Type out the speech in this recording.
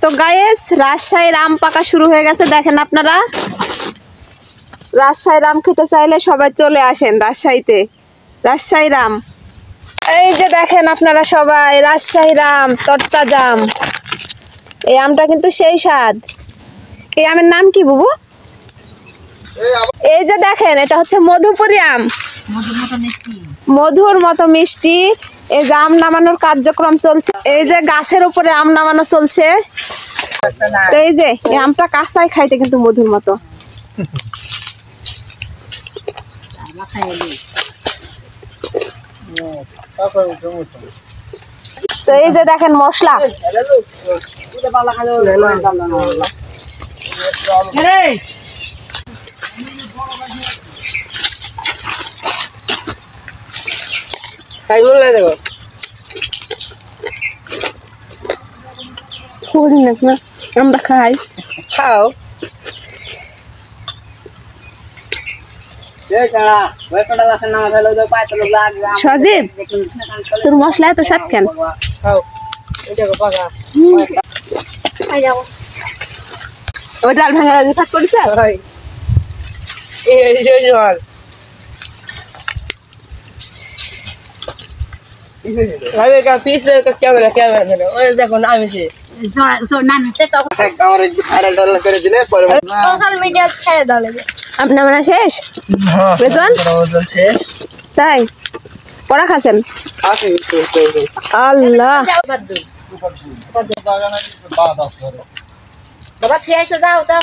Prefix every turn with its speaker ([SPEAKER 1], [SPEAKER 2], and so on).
[SPEAKER 1] তো গাইস রাজশাহীর আম পাকা শুরু হয়ে গেছে, দেখেন আপনারা। রাজশাহীর আম খেতে চাইলে সবাই চলে আসেন রাজশাহীতে। রাজশাহীর আম এই যে দেখেন আপনারা সবাই, রাজশাহীর আম, তরতাজা আম। এই আমটা কিন্তু সেই স্বাদ। এই আমের নাম কি বুবু? এই যে দেখেন, এটা হচ্ছে মধুপুরি আম, মধুর মতো মিষ্টি। এই যে আম নামানোর কার্যক্রম চলছে, এই যে গাছের উপরে আম নামানো চলছে। তো এই যে এই আমটা কাঁচাই খাইতে কিন্তু মধুর মতো। তো এই যে দেখেন মশলা, আমরা খাই, খাও। সজীব, তোর মশলা এত স্বাদ কেন? ওই ডাল ভাঙা থাক করেছে। দেখো নামিছে সোশ্যাল মিডিয়া ছেড়ে দাও। আপনার মানে শেষ বেতন তাই পড়া খাচ্ছেন? আল্লাহ বাবা খেয়ে এসো, যাও যাও।